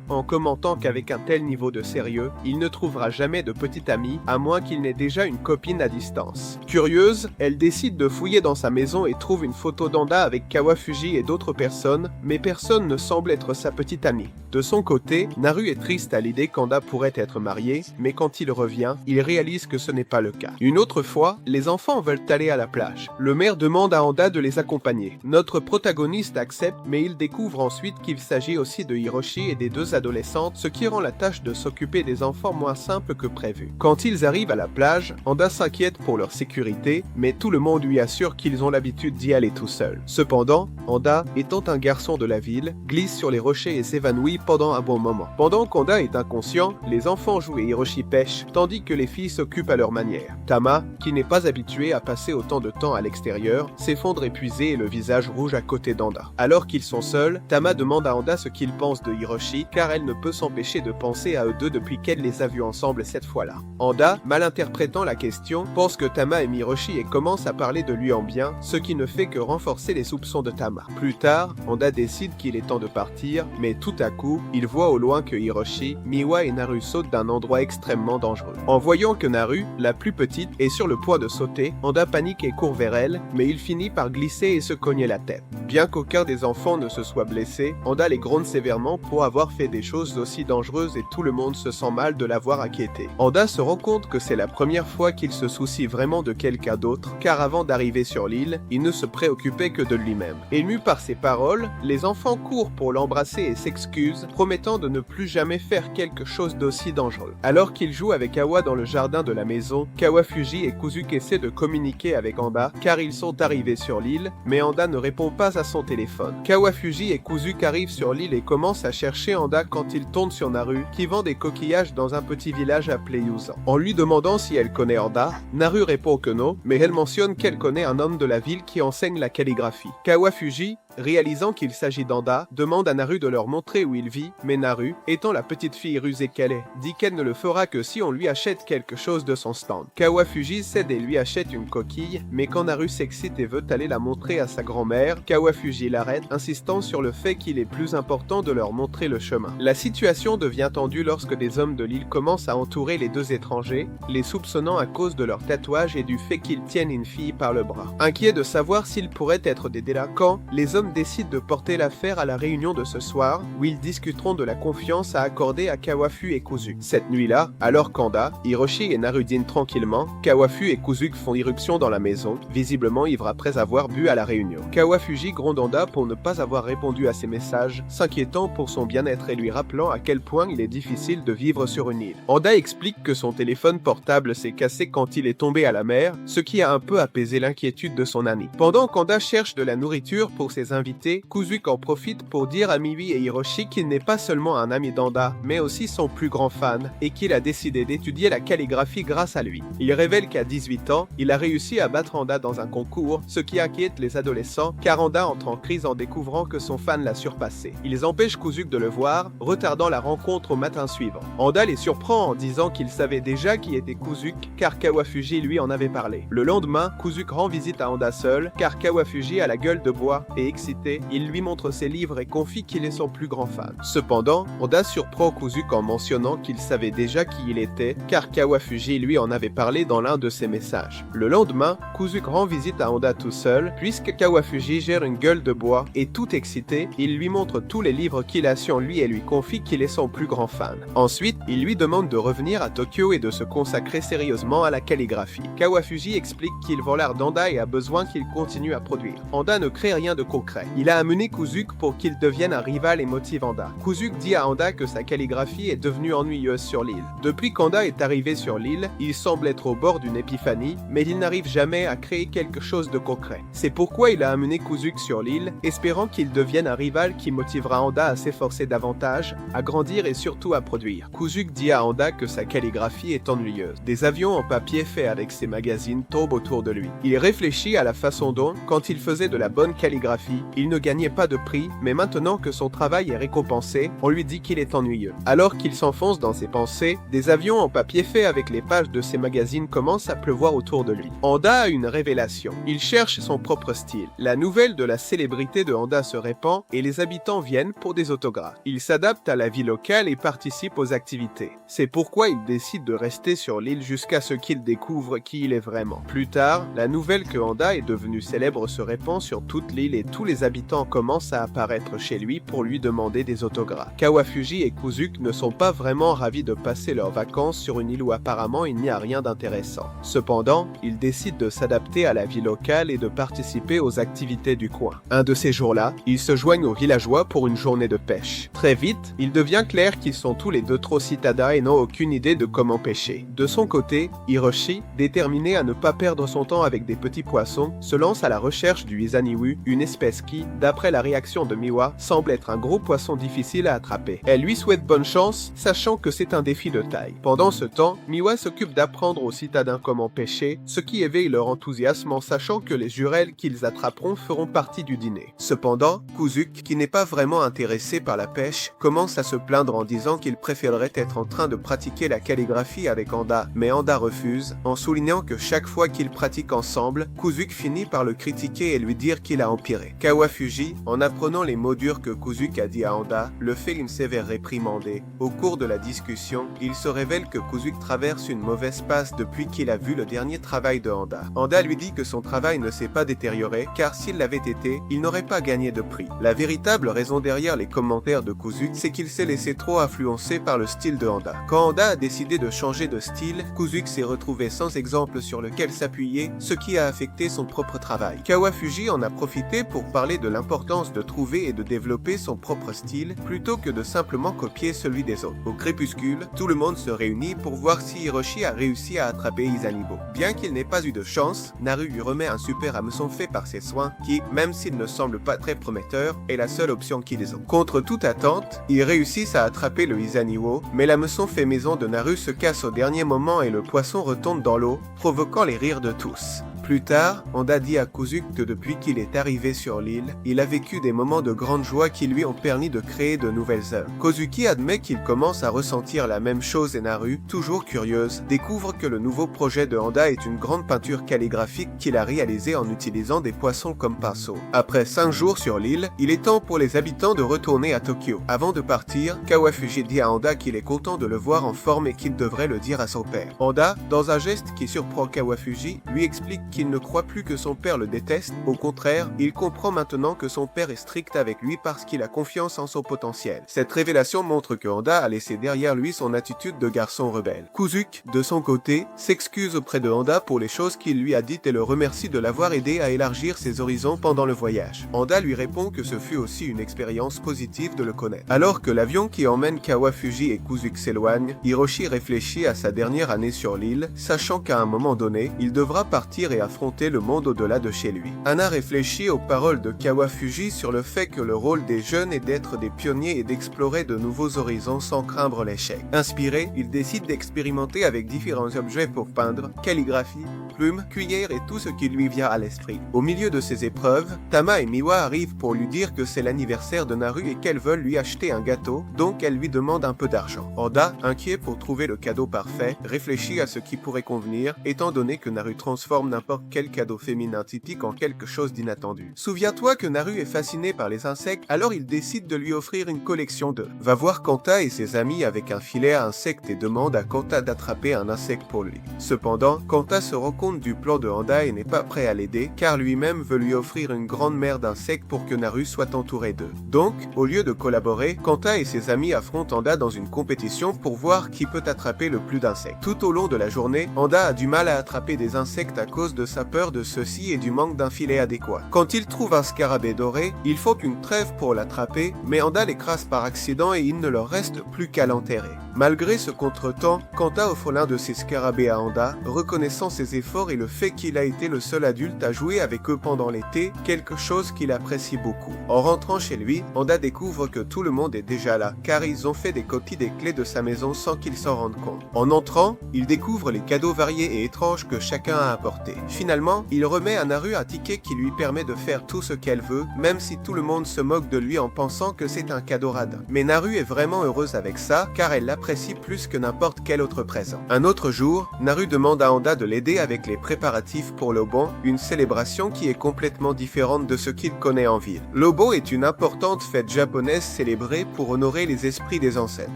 en commentant qu'avec un tel niveau de sérieux, il ne trouvera jamais de petite amie, à moins qu'il n'ait déjà une copine à distance. Curieuse, elle décide de fouiller dans sa maison et trouve une photo d'Anda avec Kawafuji et d'autres personnes, mais personne ne semble être sa petite amie. De son côté, Naru est triste à l'idée qu'Anda pourrait être mariée, mais quand il revient, il réalise que ce n'est pas le cas. Une autre fois, les enfants veulent aller à la plage. Le maire demande à Anda de les accompagner. Notre protagoniste accepte, mais il découvre ensuite qu'il s'agit aussi de Hiroshi et des deux adolescentes, ce qui rend la tâche de s'occuper des enfants moins simple que prévu. Quand ils arrivent à la plage, Anda s'inquiète pour leur sécurité, mais tout le monde lui assure qu'ils ont l'habitude d'y aller tout seuls. Cependant, Anda, étant un garçon de la ville, glisse sur les rochers et s'évanouit pendant un bon moment. Pendant qu'Anda est inconscient, les enfants jouent et Hiroshi pêche, tandis que les filles s'occupent à leur manière. Tama, qui n'est pas habitué à passer autant de temps à l'extérieur, s'effondre épuisé et le visage rouge à côté d'Anda. Alors qu'ils sont seuls, Tama demande à Anda ce qu'il pense de Hiroshi, car elle ne peut s'empêcher de penser à eux deux depuis qu'elle les a vus ensemble cette fois-là. Anda, mal interprétant la question, pense que Tama aime Hiroshi et commence à parler de lui en bien, ce qui ne fait que renforcer les soupçons de Tama. Plus tard, Anda décide qu'il est temps de partir, mais tout à coup, il voit au loin que Hiroshi, Miwa et Naru sautent d'un endroit extrêmement dangereux. En voyant que Naru, la plus petite, est sur le point de sauter, Anda panique et court vers elle, mais il finit par glisser et se cogner la tête. Bien qu'aucun des enfants ne se soit blessé, Anda les gronde sévèrement pour avoir fait des choses aussi dangereuses et tout le monde se sent mal de l'avoir inquiété. Anda se rend compte que c'est la première fois qu'il se soucie vraiment de quelqu'un d'autre, car avant d'arriver sur l'île, il ne se préoccupait que de lui-même. Ému par ses paroles, les enfants courent pour l'embrasser et s'excusent, promettant de ne plus jamais faire quelque chose d'aussi dangereux. Alors qu'il joue avec Awa dans le jardin de la maison, Kawafuji et Kuzuke essaient de communiquer avec Anda, car ils sont arrivés sur l'île, mais Anda ne répond pas à son téléphone. Kawafuji et Kuzuke arrivent sur l'île et commencent à chercher Anda quand ils tombent sur Naru, qui vend des coquillages dans un petit village appelé Yuzan. En lui demandant si elle connaît Anda, Naru répond que non, mais elle mentionne qu'elle connaît un homme de la ville qui enseigne la calligraphie. Kawafuji, réalisant qu'il s'agit d'Anda, demande à Naru de leur montrer où il vit, mais Naru, étant la petite fille rusée qu'elle est, dit qu'elle ne le fera que si on lui achète quelque chose de son stand. Kawafuji cède et lui achète une coquille, mais quand Naru s'excite et veut aller la montrer à sa grand-mère, Kawafuji l'arrête, insistant sur le fait qu'il est plus important de leur montrer le chemin. La situation devient tendue lorsque des hommes de l'île commencent à entourer les deux étrangers, les soupçonnant à cause de leur tatouage et du fait qu'ils tiennent une fille par le bras. Inquiets de savoir s'ils pourraient être des délinquants, les hommes décident de porter l'affaire à la réunion de ce soir, où ils discuteront de la confiance à accorder à Kawafu et Kuzuke. Cette nuit-là, alors qu'Anda, Hiroshi et Naru dînent tranquillement, Kawafu et Kuzuke font irruption dans la maison, visiblement ivres après avoir bu à la réunion. Kawafuji gronde Anda pour ne pas avoir répondu à ses messages, s'inquiétant pour son bien-être et lui rappelant à quel point il est difficile de vivre sur une île. Anda explique que son téléphone portable s'est cassé quand il est tombé à la mer, ce qui a un peu apaisé l'inquiétude de son ami. Pendant qu'Anda cherche de la nourriture pour ses invités, Kuzuke en profite pour dire à Miwi et Hiroshi qu'il n'est pas seulement un ami d'Anda, mais aussi son plus grand fan, et qu'il a décidé d'étudier la calligraphie grâce à lui. Il révèle qu'à 18 ans, il a réussi à battre Anda dans un concours, ce qui inquiète les adolescents, car Anda entre en crise en découvrant que son fan l'a surpassé. Ils empêchent Kuzuke de le voir, retardant la rencontre au matin suivant. Anda les surprend en disant qu'il savait déjà qui était Kuzuke, car Kawafuji lui en avait parlé. Le lendemain, Kuzuke rend visite à Anda seul, car Kawafuji a la gueule de bois, et excité, il lui montre ses livres et confie qu'il est son plus grand fan. Cependant, Honda surprend Kuzuke en mentionnant qu'il savait déjà qui il était, car Kawafuji lui en avait parlé dans l'un de ses messages. Le lendemain, Kuzuke rend visite à Honda tout seul, puisque Kawafuji gère une gueule de bois, et tout excité, il lui montre tous les livres qu'il a sur lui et lui confie qu'il est son plus grand fan. Ensuite, il lui demande de revenir à Tokyo et de se consacrer sérieusement à la calligraphie. Kawafuji explique qu'il vend l'art d'Honda et a besoin qu'il continue à produire. Honda ne crée rien de concret. Il a amené Kuzuke pour qu'il devienne un rival et motive Honda. Kuzuke dit à Honda que sa calligraphie est devenue ennuyeuse sur l'île. Depuis qu'Honda est arrivé sur l'île, il semble être au bord d'une épiphanie, mais il n'arrive jamais à créer quelque chose de concret. C'est pourquoi il a amené Kuzuke sur l'île, espérant qu'il devienne un rival qui motivera Honda à s'efforcer davantage, à grandir et surtout à produire. Kuzuke dit à Honda que sa calligraphie est ennuyeuse. Des avions en papier faits avec ses magazines tombent autour de lui. Il réfléchit à la façon dont, quand il faisait de la bonne calligraphie, il ne gagnait pas de prix, mais maintenant que son travail est récompensé, on lui dit qu'il est ennuyeux. Alors qu'il s'enfonce dans ses pensées, des avions en papier faits avec les pages de ses magazines commencent à pleuvoir autour de lui. Honda a une révélation. Il cherche son propre style. La nouvelle de la célébrité de Honda se répand et les habitants viennent pour des autographes. Il s'adapte à la vie locale et participe aux activités. C'est pourquoi il décide de rester sur l'île jusqu'à ce qu'il découvre qui il est vraiment. Plus tard, la nouvelle que Honda est devenu célèbre se répand sur toute l'île et tous les habitants commencent à apparaître chez lui pour lui demander des autographes. Kawafuji et Kuzuke ne sont pas vraiment ravis de passer leurs vacances sur une île où apparemment il n'y a rien d'intéressant. Cependant, ils décident de s'adapter à la vie locale et de participer aux activités du coin. Un de ces jours-là, ils se joignent aux villageois pour une journée de pêche. Très vite, il devient clair qu'ils sont tous les deux trop citadins et n'ont aucune idée de comment pêcher. De son côté, Hiroshi, déterminé à ne pas perdre son temps avec des petits poissons, se lance à la recherche du Izaniwu, une espèce qui, d'après la réaction de Miwa, semble être un gros poisson difficile à attraper. Elle lui souhaite bonne chance, sachant que c'est un défi de taille. Pendant ce temps, Miwa s'occupe d'apprendre aux citadins comment pêcher, ce qui éveille leur enthousiasme en sachant que les jurelles qu'ils attraperont feront partie du dîner. Cependant, Kuzuke, qui n'est pas vraiment intéressé par la pêche, commence à se plaindre en disant qu'il préférerait être en train de pratiquer la calligraphie avec Honda, mais Honda refuse, en soulignant que chaque fois qu'ils pratiquent ensemble, Kuzuke finit par le critiquer et lui dire qu'il a empiré. Kawafuji, en apprenant les mots durs que Kuzuke a dit à Honda, le fait une sévère réprimandée. Au cours de la discussion, il se révèle que Kuzuke traverse une mauvaise passe depuis qu'il a vu le dernier travail de Honda. Honda lui dit que son travail ne s'est pas détérioré, car s'il l'avait été, il n'aurait pas gagné de prix. La véritable raison derrière les commentaires de Kuzuke, c'est qu'il s'est laissé trop influencer par le style de Honda. Quand Honda a décidé de changer de style, Kuzuke s'est retrouvé sans exemple sur lequel s'appuyer, ce qui a affecté son propre travail. Kawafuji en a profité pour parler de l'importance de trouver et de développer son propre style, plutôt que de simplement copier celui des autres. Au crépuscule, tout le monde se réunit pour voir si Hiroshi a réussi à attraper Izanibo. Bien qu'il n'ait pas eu de chance, Naru lui remet un super hameçon fait par ses soins qui, même s'il ne semble pas très prometteur, est la seule option qu'ils ont. Contre toute attente, ils réussissent à attraper le Izaniwo, mais l'hameçon fait maison de Naru se casse au dernier moment et le poisson retombe dans l'eau, provoquant les rires de tous. Plus tard, Honda dit à Kuzuke que depuis qu'il est arrivé sur l'île, il a vécu des moments de grande joie qui lui ont permis de créer de nouvelles œuvres. Kozuki admet qu'il commence à ressentir la même chose et Naru, toujours curieuse, découvre que le nouveau projet de Honda est une grande peinture calligraphique qu'il a réalisée en utilisant des poissons comme pinceau. Après 5 jours sur l'île, il est temps pour les habitants de retourner à Tokyo. Avant de partir, Kawafuji dit à Honda qu'il est content de le voir en forme et qu'il devrait le dire à son père. Honda, dans un geste qui surprend Kawafuji, lui explique qu'il ne croit plus que son père le déteste, au contraire, il comprend maintenant que son père est strict avec lui parce qu'il a confiance en son potentiel. Cette révélation montre que Honda a laissé derrière lui son attitude de garçon rebelle. Kuzuke, de son côté, s'excuse auprès de Honda pour les choses qu'il lui a dites et le remercie de l'avoir aidé à élargir ses horizons pendant le voyage. Honda lui répond que ce fut aussi une expérience positive de le connaître. Alors que l'avion qui emmène Kawafuji et Kuzuke s'éloigne, Hiroshi réfléchit à sa dernière année sur l'île, sachant qu'à un moment donné, il devra partir et affronter le monde au-delà de chez lui. Hana réfléchit aux paroles de Kawafuji sur le fait que le rôle des jeunes est d'être des pionniers et d'explorer de nouveaux horizons sans craindre l'échec. Inspiré, il décide d'expérimenter avec différents objets pour peindre, calligraphie, plumes, cuillères et tout ce qui lui vient à l'esprit. Au milieu de ces épreuves, Tama et Miwa arrivent pour lui dire que c'est l'anniversaire de Naru et qu'elles veulent lui acheter un gâteau, donc elles lui demandent un peu d'argent. Honda, inquiet pour trouver le cadeau parfait, réfléchit à ce qui pourrait convenir, étant donné que Naru transforme n'importe n'importe quel cadeau féminin typique en quelque chose d'inattendu. Souviens-toi que Naru est fasciné par les insectes, alors il décide de lui offrir une collection d'œufs. Va voir Kanta et ses amis avec un filet à insectes et demande à Kanta d'attraper un insecte pour lui. Cependant, Kanta se rend compte du plan de Anda et n'est pas prêt à l'aider, car lui-même veut lui offrir une grande mer d'insectes pour que Naru soit entouré d'eux. Donc, au lieu de collaborer, Kanta et ses amis affrontent Anda dans une compétition pour voir qui peut attraper le plus d'insectes. Tout au long de la journée, Anda a du mal à attraper des insectes à cause de sa peur de ceux-ci et du manque d'un filet adéquat. Quand il trouve un scarabée doré, ils font une trêve pour l'attraper, mais Anda l'écrase par accident et il ne leur reste plus qu'à l'enterrer. Malgré ce contretemps, Kanta offre l'un de ses scarabées à Anda, reconnaissant ses efforts et le fait qu'il a été le seul adulte à jouer avec eux pendant l'été, quelque chose qu'il apprécie beaucoup. En rentrant chez lui, Anda découvre que tout le monde est déjà là, car ils ont fait des copies des clés de sa maison sans qu'il s'en rende compte. En entrant, il découvre les cadeaux variés et étranges que chacun a apportés. Finalement, il remet à Naru un ticket qui lui permet de faire tout ce qu'elle veut, même si tout le monde se moque de lui en pensant que c'est un cadeau radin. Mais Naru est vraiment heureuse avec ça, car elle l'apprécie plus que n'importe quel autre présent. Un autre jour, Naru demande à Anda de l'aider avec les préparatifs pour l'Obon, une célébration qui est complètement différente de ce qu'il connaît en ville. L'Obon est une importante fête japonaise célébrée pour honorer les esprits des ancêtres.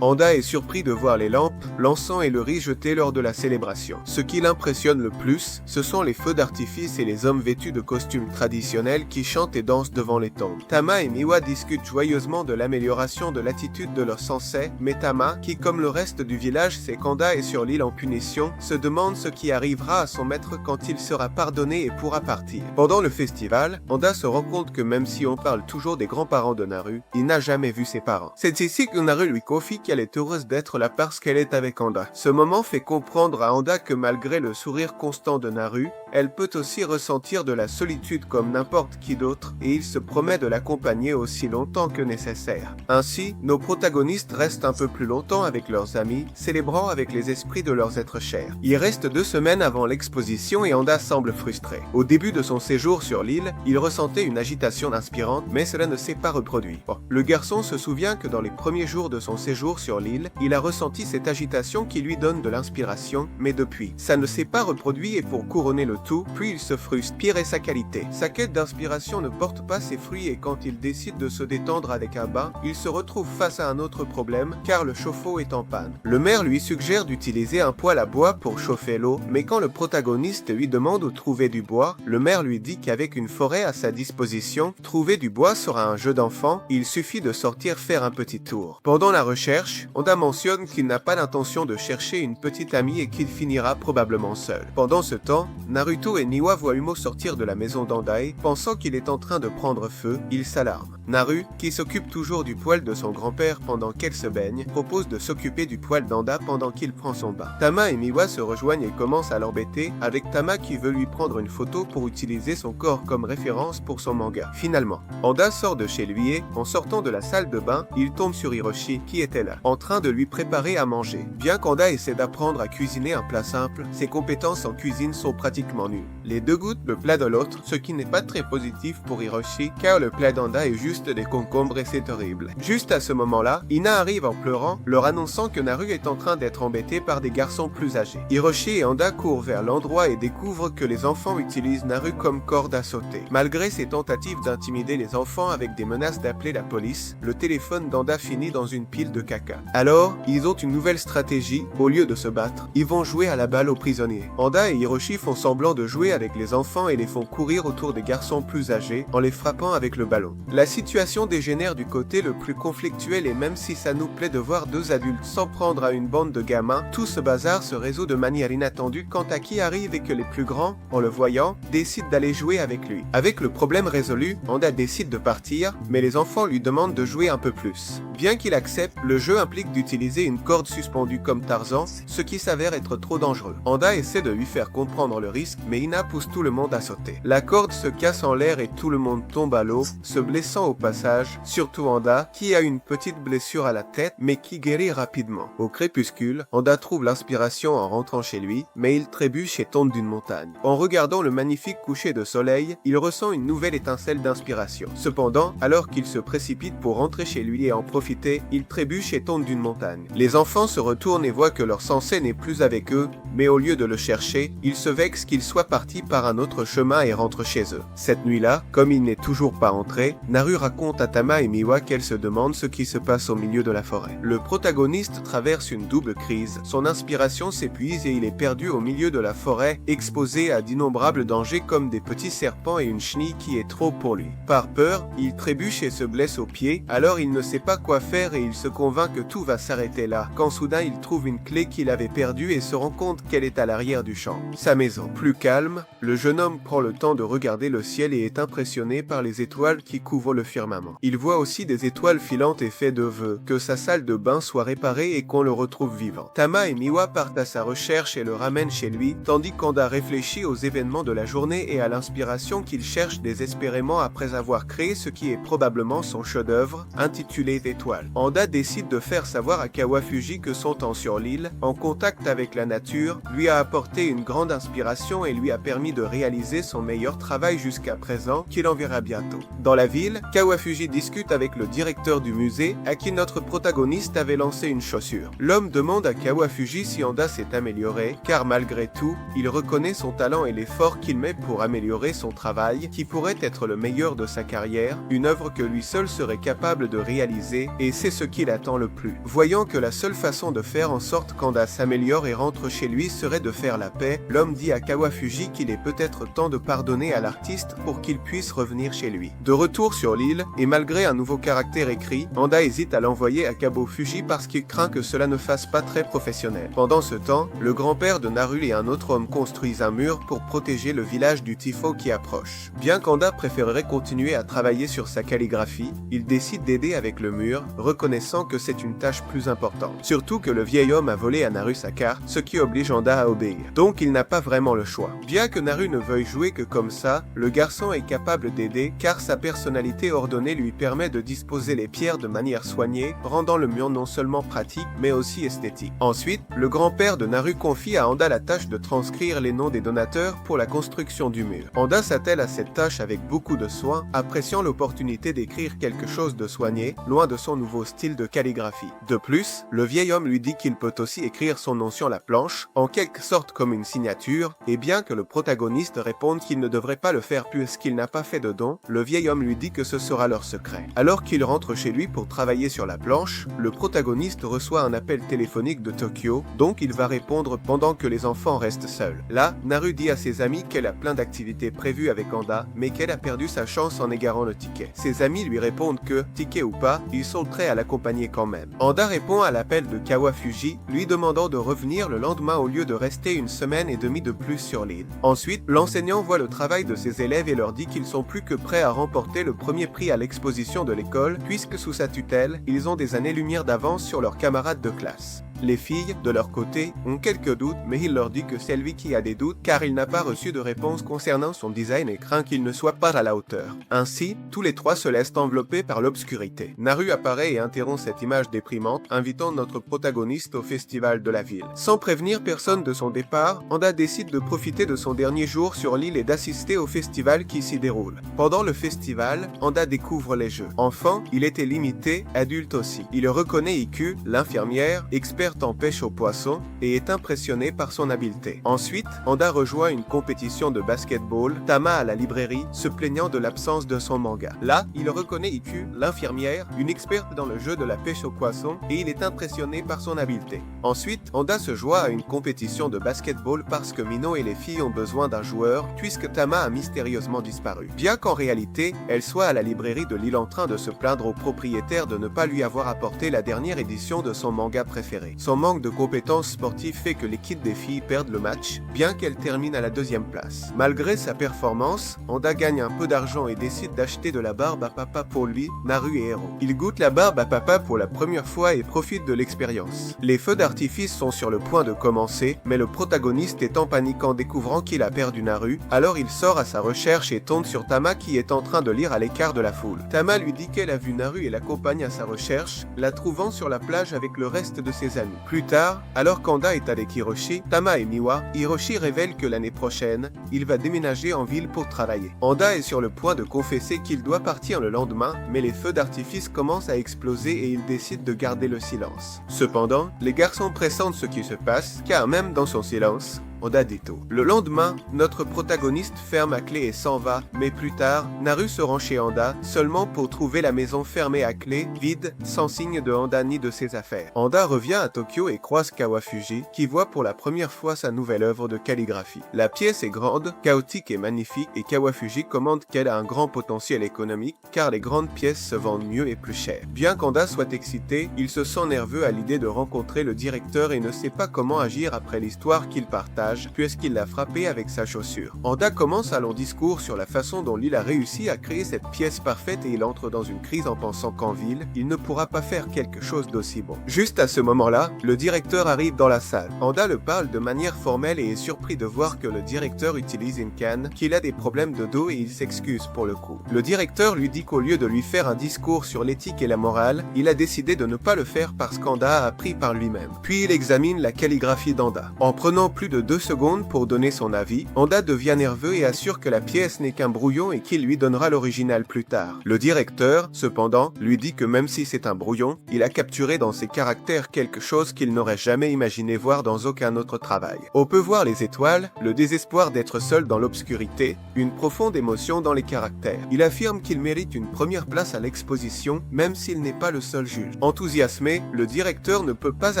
Anda est surpris de voir les lampes, l'encens et le riz jetés lors de la célébration. Ce qui l'impressionne le plus, ce sont les feux d'artifice et les hommes vêtus de costumes traditionnels qui chantent et dansent devant les tombes. Tama et Miwa discutent joyeusement de l'amélioration de l'attitude de leur sensei, mais Tama, qui comme le reste du village sait qu'Anda est sur l'île en punition, se demande ce qui arrivera à son maître quand il sera pardonné et pourra partir. Pendant le festival, Anda se rend compte que même si on parle toujours des grands-parents de Naru, il n'a jamais vu ses parents. C'est ici que Naru lui confie qu'elle est heureuse d'être là parce qu'elle est avec Anda. Ce moment fait comprendre à Anda que malgré le sourire constant de Naru, elle peut aussi ressentir de la solitude comme n'importe qui d'autre et il se promet de l'accompagner aussi longtemps que nécessaire. Ainsi, nos protagonistes restent un peu plus longtemps avec leurs amis, célébrant avec les esprits de leurs êtres chers. Il reste 2 semaines avant l'exposition et Anda semble frustré. Au début de son séjour sur l'île, il ressentait une agitation inspirante, mais cela ne s'est pas reproduit. Le garçon se souvient que dans les premiers jours de son séjour sur l'île, il a ressenti cette agitation qui lui donne de l'inspiration, mais depuis, ça ne s'est pas reproduit et pour couronner le tout, puis il se frustre, pire est sa qualité. Sa quête d'inspiration ne porte pas ses fruits et quand il décide de se détendre avec un bain, il se retrouve face à un autre problème, car le chauffe-eau est en panne. Le maire lui suggère d'utiliser un poêle à bois pour chauffer l'eau, mais quand le protagoniste lui demande où trouver du bois, le maire lui dit qu'avec une forêt à sa disposition, trouver du bois sera un jeu d'enfant, il suffit de sortir faire un petit tour. Pendant la recherche, Anda mentionne qu'il n'a pas l'intention de chercher une petite amie et qu'il finira probablement seul. Pendant ce temps, Naruto et Niwa voient Umo sortir de la maison d'Andai, pensant qu'il est en train de prendre feu, ils s'alarment. Naru, qui s'occupe toujours du poêle de son grand-père pendant qu'elle se baigne, propose de s'occuper du poêle d'Anda pendant qu'il prend son bain. Tama et Miwa se rejoignent et commencent à l'embêter, avec Tama qui veut lui prendre une photo pour utiliser son corps comme référence pour son manga. Finalement, Anda sort de chez lui et, en sortant de la salle de bain, il tombe sur Hiroshi, qui était là, en train de lui préparer à manger. Bien qu'Anda essaie d'apprendre à cuisiner un plat simple, ses compétences en cuisine sont pratiquement nulles. Les deux goûtent le plat de l'autre, ce qui n'est pas très positif pour Hiroshi, car le plat d'Anda est juste des concombres et c'est horrible. Juste à ce moment-là, Ina arrive en pleurant, leur annonçant que Naru est en train d'être embêté par des garçons plus âgés. Hiroshi et Anda courent vers l'endroit et découvrent que les enfants utilisent Naru comme corde à sauter. Malgré ses tentatives d'intimider les enfants avec des menaces d'appeler la police, le téléphone d'Anda finit dans une pile de caca. Alors, ils ont une nouvelle stratégie, au lieu de se battre, ils vont jouer à la balle aux prisonniers. Anda et Hiroshi font semblant de jouer avec les enfants et les font courir autour des garçons plus âgés en les frappant avec le ballon. La situation dégénère du côté le plus conflictuel et même si ça nous plaît de voir 2 adultes s'en prendre à une bande de gamins, tout ce bazar se résout de manière inattendue quand Aki arrive et que les plus grands, en le voyant, décident d'aller jouer avec lui. Avec le problème résolu, Anda décide de partir, mais les enfants lui demandent de jouer un peu plus. Bien qu'il accepte, le jeu implique d'utiliser une corde suspendue comme Tarzan, ce qui s'avère être trop dangereux. Anda essaie de lui faire comprendre le risque, mais Ina pousse tout le monde à sauter. La corde se casse en l'air et tout le monde tombe à l'eau, se blessant au passage, surtout Anda, qui a une petite blessure à la tête, mais qui guérit rapidement. rapidement. Au crépuscule, Anda trouve l'inspiration en rentrant chez lui, mais il trébuche et tombe d'une montagne. En regardant le magnifique coucher de soleil, il ressent une nouvelle étincelle d'inspiration. Cependant, alors qu'il se précipite pour rentrer chez lui et en profiter, il trébuche et tombe d'une montagne. Les enfants se retournent et voient que leur sensei n'est plus avec eux, mais au lieu de le chercher, ils se vexent qu'il soit parti par un autre chemin et rentre chez eux. Cette nuit-là, comme il n'est toujours pas entré, Naru raconte à Tama et Miwa qu'elle se demande ce qui se passe au milieu de la forêt. Le protagoniste traverse une double crise, son inspiration s'épuise et il est perdu au milieu de la forêt, exposé à d'innombrables dangers comme des petits serpents et une chenille qui est trop pour lui. Par peur, il trébuche et se blesse au pied, alors il ne sait pas quoi faire et il se convainc que tout va s'arrêter là, quand soudain il trouve une clé qu'il avait perdue et se rend compte qu'elle est à l'arrière du champ. Sa maison. Plus calme, le jeune homme prend le temps de regarder le ciel et est impressionné par les étoiles qui couvrent le firmament. Il voit aussi des étoiles filantes et fait de vœux, que sa salle de bain soit réparée et qu'on le retrouve vivant. Tama et Miwa partent à sa recherche et le ramènent chez lui, tandis qu'Anda réfléchit aux événements de la journée et à l'inspiration qu'il cherche désespérément après avoir créé ce qui est probablement son chef-d'œuvre, intitulé Étoiles. Anda décide de faire savoir à Kawafuji que son temps sur l'île, en contact avec la nature, lui a apporté une grande inspiration et lui a permis de réaliser son meilleur travail jusqu'à présent, qu'il enverra bientôt. Dans la ville, Kawafuji discute avec le directeur du musée, à qui notre protagoniste avait lancé une chaussure. L'homme demande à Kawafuji si Anda s'est amélioré, car malgré tout, il reconnaît son talent et l'effort qu'il met pour améliorer son travail, qui pourrait être le meilleur de sa carrière, une œuvre que lui seul serait capable de réaliser, et c'est ce qu'il attend le plus. Voyant que la seule façon de faire en sorte qu'Anda s'améliore et rentre chez lui serait de faire la paix, l'homme dit à Kawafuji qu'il est peut-être temps de pardonner à l'artiste pour qu'il puisse revenir chez lui. De retour sur l'île, et malgré un nouveau caractère écrit, Anda hésite à l'envoyer à Kawafuji parce qu'il craint que cela ne fasse pas très professionnel. Pendant ce temps, le grand-père de Naru et un autre homme construisent un mur pour protéger le village du tifo qui approche. Bien qu'Anda préférerait continuer à travailler sur sa calligraphie, il décide d'aider avec le mur, reconnaissant que c'est une tâche plus importante. Surtout que le vieil homme a volé à Naru sa carte, ce qui oblige Anda à obéir. Donc il n'a pas vraiment le choix. Bien que Naru ne veuille jouer que comme ça, le garçon est capable d'aider car sa personnalité ordonnée lui permet de disposer les pierres de manière soignée, rendant le mur non seulement pratique mais aussi esthétique. Ensuite, le grand-père de Naru confie à Anda la tâche de transcrire les noms des donateurs pour la construction du mur. Anda s'attelle à cette tâche avec beaucoup de soin, appréciant l'opportunité d'écrire quelque chose de soigné, loin de son nouveau style de calligraphie. De plus, le vieil homme lui dit qu'il peut aussi écrire son nom sur la planche, en quelque sorte comme une signature, et bien que le protagoniste réponde qu'il ne devrait pas le faire puisqu'il n'a pas fait de don, le vieil homme lui dit que ce sera leur secret. Alors qu'il rentre chez lui pour travailler sur la planche, le protagoniste reçoit un appel téléphonique de Tokyo, donc il va répondre pendant que les enfants restent seuls. Là, Naru dit à ses amis qu'elle a plein d'activités prévues avec Anda, mais qu'elle a perdu sa chance en égarant le ticket. Ses amis lui répondent que, ticket ou pas, ils sont prêts à l'accompagner quand même. Anda répond à l'appel de Kawafuji, lui demandant de revenir le lendemain au lieu de rester une semaine et demie de plus sur l'île. Ensuite, l'enseignant voit le travail de ses élèves et leur dit qu'ils sont plus que prêts à remporter le premier prix à l'exposition de l'école, puisque sous sa tutelle, ils ont des années-lumière d'avance sur leurs camarades de classe. Les filles, de leur côté, ont quelques doutes, mais il leur dit que c'est lui qui a des doutes car il n'a pas reçu de réponse concernant son design et craint qu'il ne soit pas à la hauteur. Ainsi, tous les trois se laissent envelopper par l'obscurité. Naru apparaît et interrompt cette image déprimante, invitant notre protagoniste au festival de la ville. Sans prévenir personne de son départ, Anda décide de profiter de son dernier jour sur l'île et d'assister au festival qui s'y déroule. Pendant le festival, Anda découvre les jeux. Enfant, il était limité, adulte aussi. Il reconnaît Iku, l'infirmière, experte en pêche aux poissons, et est impressionné par son habileté. Ensuite, Anda rejoint une compétition de basketball, Tama à la librairie, se plaignant de l'absence de son manga. Là, il reconnaît Iku, l'infirmière, une experte dans le jeu de la pêche aux poissons, et il est impressionné par son habileté. Ensuite, Anda se joint à une compétition de basketball parce que Mino et les filles ont besoin d'un joueur, puisque Tama a mystérieusement disparu. Bien qu'en réalité, elle soit à la librairie de l'île en train de se plaindre au propriétaire de ne pas lui avoir apporté la dernière édition de son manga préféré. Son manque de compétences sportives fait que l'équipe des filles perdent le match, bien qu'elle termine à la 2e place. Malgré sa performance, Anda gagne un peu d'argent et décide d'acheter de la barbe à papa pour lui, Naru et Hero. Il goûte la barbe à papa pour la première fois et profite de l'expérience. Les feux d'artifice sont sur le point de commencer, mais le protagoniste est en panique en découvrant qu'il a perdu Naru, alors il sort à sa recherche et tombe sur Tama qui est en train de lire à l'écart de la foule. Tama lui dit qu'elle a vu Naru et l'accompagne à sa recherche, la trouvant sur la plage avec le reste de ses amis. Plus tard, alors qu'Anda est avec Hiroshi, Tama et Miwa, Hiroshi révèle que l'année prochaine, il va déménager en ville pour travailler. Anda est sur le point de confesser qu'il doit partir le lendemain, mais les feux d'artifice commencent à exploser et il décide de garder le silence. Cependant, les garçons pressentent ce qui se passe, car même dans son silence, Anda détourne. Le lendemain, notre protagoniste ferme à clé et s'en va, mais plus tard, Naru se rend chez Anda, seulement pour trouver la maison fermée à clé, vide, sans signe de Anda ni de ses affaires. Anda revient à Tokyo et croise Kawafuji, qui voit pour la première fois sa nouvelle œuvre de calligraphie. La pièce est grande, chaotique et magnifique, et Kawafuji commente qu'elle a un grand potentiel économique, car les grandes pièces se vendent mieux et plus cher. Bien qu'Anda soit excité, il se sent nerveux à l'idée de rencontrer le directeur et ne sait pas comment agir après l'histoire qu'il partage, puisqu'il l'a frappé avec sa chaussure. Anda commence un long discours sur la façon dont Lille a réussi à créer cette pièce parfaite et il entre dans une crise en pensant qu'en ville, il ne pourra pas faire quelque chose d'aussi bon. Juste à ce moment-là, le directeur arrive dans la salle. Anda le parle de manière formelle et est surpris de voir que le directeur utilise une canne, qu'il a des problèmes de dos et il s'excuse pour le coup. Le directeur lui dit qu'au lieu de lui faire un discours sur l'éthique et la morale, il a décidé de ne pas le faire parce qu'Anda a appris par lui-même. Puis il examine la calligraphie d'Anda. En prenant plus de 2 secondes pour donner son avis, Anda devient nerveux et assure que la pièce n'est qu'un brouillon et qu'il lui donnera l'original plus tard. Le directeur, cependant, lui dit que même si c'est un brouillon, il a capturé dans ses caractères quelque chose qu'il n'aurait jamais imaginé voir dans aucun autre travail. On peut voir les étoiles, le désespoir d'être seul dans l'obscurité, une profonde émotion dans les caractères. Il affirme qu'il mérite une première place à l'exposition, même s'il n'est pas le seul juge. Enthousiasmé, le directeur ne peut pas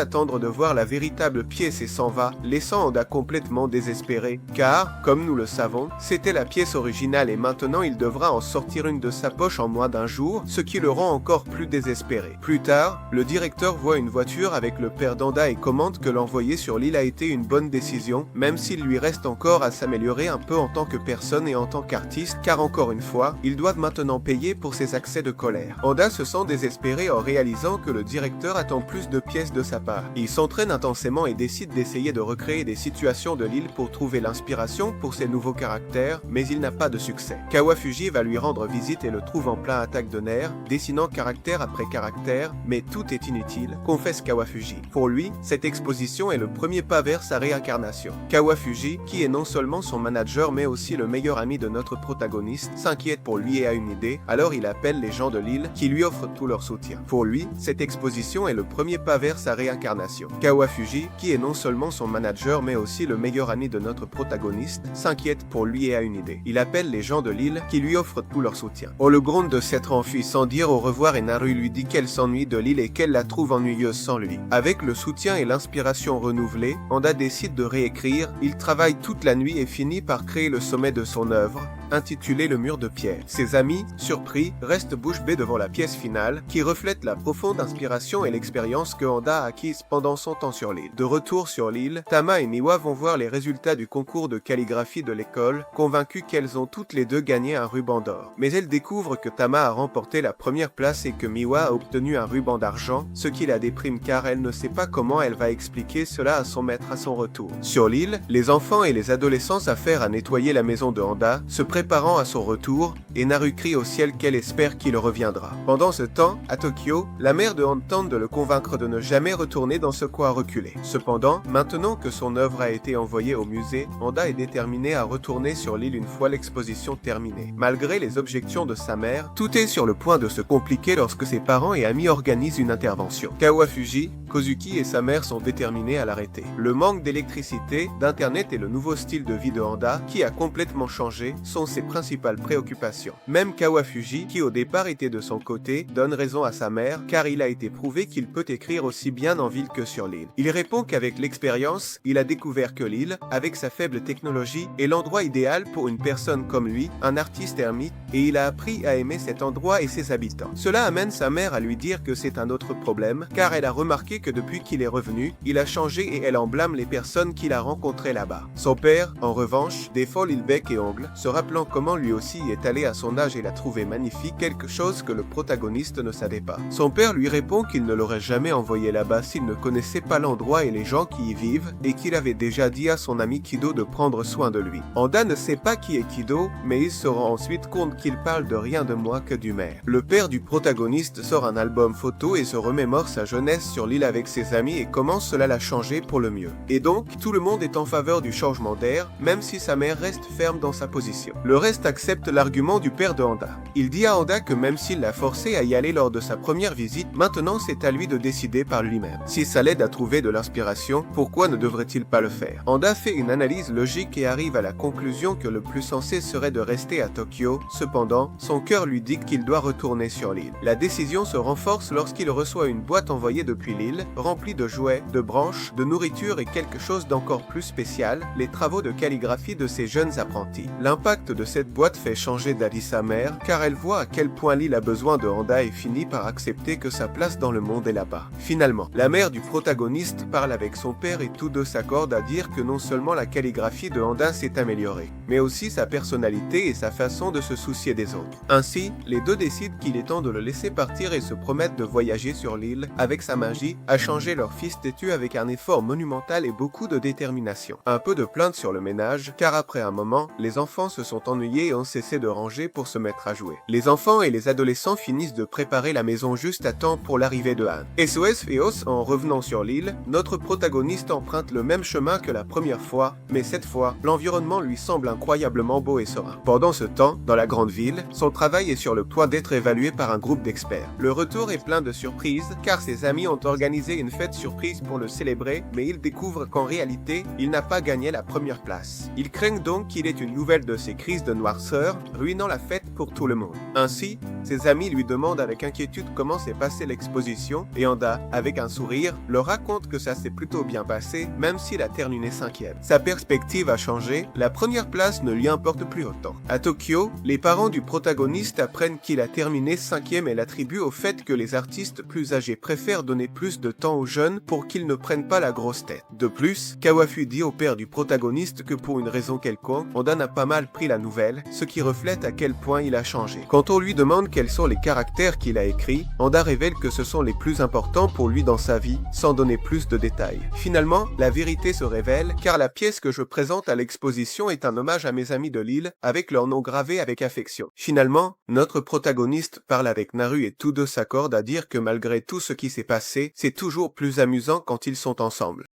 attendre de voir la véritable pièce et s'en va, laissant Anda complètement désespéré, car, comme nous le savons, c'était la pièce originale et maintenant il devra en sortir une de sa poche en moins d'un jour, ce qui le rend encore plus désespéré. Plus tard, le directeur voit une voiture avec le père d'Anda et commente que l'envoyer sur l'île a été une bonne décision, même s'il lui reste encore à s'améliorer un peu en tant que personne et en tant qu'artiste, car encore une fois, ils doivent maintenant payer pour ses accès de colère. Anda se sent désespéré en réalisant que le directeur attend plus de pièces de sa part. Il s'entraîne intensément et décide d'essayer de recréer des situations de l'île pour trouver l'inspiration pour ses nouveaux caractères, mais il n'a pas de succès. Kawafuji va lui rendre visite et le trouve en plein attaque de nerfs, dessinant caractère après caractère, mais tout est inutile, confesse Kawafuji. Pour lui, cette exposition est le premier pas vers sa réincarnation. Kawafuji, qui est non seulement son manager mais aussi le meilleur ami de notre protagoniste, s'inquiète pour lui et a une idée, alors il appelle les gens de l'île qui lui offrent tout leur soutien. Pour lui, cette exposition est le premier pas vers sa réincarnation. Kawafuji, qui est non seulement son manager mais aussi le meilleur ami de notre protagoniste, s'inquiète pour lui et a une idée. Il appelle les gens de l'île qui lui offrent tout leur soutien. On le gronde de s'être enfui sans dire au revoir et Naru lui dit qu'elle s'ennuie de l'île et qu'elle la trouve ennuyeuse sans lui. Avec le soutien et l'inspiration renouvelés, Anda décide de réécrire, il travaille toute la nuit et finit par créer le sommet de son œuvre, intitulé Le Mur de Pierre. Ses amis, surpris, restent bouche bée devant la pièce finale, qui reflète la profonde inspiration et l'expérience que Anda a acquise pendant son temps sur l'île. De retour sur l'île, Tama et Miwa vont voir les résultats du concours de calligraphie de l'école, convaincues qu'elles ont toutes les deux gagné un ruban d'or. Mais elles découvrent que Tama a remporté la première place et que Miwa a obtenu un ruban d'argent, ce qui la déprime car elle ne sait pas comment elle va expliquer cela à son maître à son retour. Sur l'île, les enfants et les adolescents s'affairent à nettoyer la maison de Anda, se préparant à son retour, et Naru crie au ciel qu'elle espère qu'il reviendra. Pendant ce temps, à Tokyo, la mère de Han tente de le convaincre de ne jamais retourner dans ce coin reculé. Cependant, maintenant que son œuvre a été envoyée au musée, Anda est déterminée à retourner sur l'île une fois l'exposition terminée. Malgré les objections de sa mère, tout est sur le point de se compliquer lorsque ses parents et amis organisent une intervention. Kawafuji, Kozuki et sa mère sont déterminés à l'arrêter. Le manque d'électricité, d'internet et le nouveau style de vie de Anda, qui a complètement changé, sont ses principales préoccupations. Même Kawafuji, qui au départ était de son côté, donne raison à sa mère car il a été prouvé qu'il peut écrire aussi bien en ville que sur l'île. Il répond qu'avec l'expérience, il a découvert que l'île, avec sa faible technologie, est l'endroit idéal pour une personne comme lui, un artiste ermite, et il a appris à aimer cet endroit et ses habitants. Cela amène sa mère à lui dire que c'est un autre problème, car elle a remarqué que depuis qu'il est revenu, il a changé et elle en blâme les personnes qu'il a rencontrées là-bas. Son père, en revanche, défend l'île bec et ongle, se rappelant comment lui aussi est allé à son âge et l'a trouvé magnifique, quelque chose que le protagoniste ne savait pas. Son père lui répond qu'il ne l'aurait jamais envoyé là-bas s'il ne connaissait pas l'endroit et les gens qui y vivent, et qu'il avait déjà dit à son ami Kido de prendre soin de lui. Anda ne sait pas qui est Kido, mais il se rend ensuite compte qu'il parle de rien de moins que du maire. Le père du protagoniste sort un album photo et se remémore sa jeunesse sur l'île avec ses amis et comment cela l'a changé pour le mieux. Et donc, tout le monde est en faveur du changement d'air, même si sa mère reste ferme dans sa position. Le reste accepte l'argument du père de Anda. Il dit à Anda que même s'il l'a forcé à y aller lors de sa première visite, maintenant c'est à lui de décider par lui-même. Si ça l'aide à trouver de l'inspiration, pourquoi ne devrait-il pas le faire? Anda fait une analyse logique et arrive à la conclusion que le plus sensé serait de rester à Tokyo. Cependant, son cœur lui dit qu'il doit retourner sur l'île. La décision se renforce lorsqu'il reçoit une boîte envoyée depuis l'île, remplie de jouets, de branches, de nourriture et quelque chose d'encore plus spécial, les travaux de calligraphie de ses jeunes apprentis. L'impact de cette boîte fait changer d'avis sa mère, car elle voit à quel point l'île a besoin de Anda et finit par accepter que sa place dans le monde est là-bas. Finalement, la mère du protagoniste parle avec son père et tous deux s'accordent à dire que non seulement la calligraphie de Anda s'est améliorée, mais aussi sa personnalité et sa façon de se soucier des autres. Ainsi, les deux décident qu'il est temps de le laisser partir et se promettent de voyager sur l'île avec sa magie, à changer leur fils têtu avec un effort monumental et beaucoup de détermination. Un peu de plainte sur le ménage, car après un moment, les enfants se sont ennuyés et ont cessé de ranger pour se mettre à jouer. Les enfants et les adolescents finissent de préparer la maison juste à temps pour l'arrivée de Han. SOS Feos, en revenant sur l'île, notre protagoniste emprunte le même chemin que la première fois, mais cette fois, l'environnement lui semble incroyablement beau et serein. Pendant ce temps, dans la grande ville, son travail est sur le point d'être évalué par un groupe d'experts. Le retour est plein de surprises, car ses amis ont organisé une fête surprise pour le célébrer, mais il découvre qu'en réalité, il n'a pas gagné la première place. Ils craignent donc qu'il ait une nouvelle de ses crises de noirceur, ruinant la fête pour tout le monde. Ainsi, ses amis lui demandent avec inquiétude comment s'est passée l'exposition, et Anda, avec un sourire, leur raconte que ça s'est plutôt bien passé, même s'il a terminé 5e. Sa perspective a changé, la première place ne lui importe plus autant. À Tokyo, les parents du protagoniste apprennent qu'il a terminé 5e et l'attribuent au fait que les artistes plus âgés préfèrent donner plus de temps aux jeunes pour qu'ils ne prennent pas la grosse tête. De plus, Kawafu dit au père du protagoniste que pour une raison quelconque, Anda n'a pas mal pris la nouvelle, ce qui reflète à quel point il a changé. Quand on lui demande quels sont les caractères qu'il a écrits, Anda révèle que ce sont les plus importants pour lui dans sa vie, sans donner plus de détails. Finalement, la vérité se révèle, car la pièce que je présente à l'exposition est un hommage à mes amis de l'île, avec leur nom gravé avec affection. Finalement, notre protagoniste parle avec Naru et tous deux s'accordent à dire que malgré tout ce qui s'est passé, c'est toujours plus amusant quand ils sont ensemble.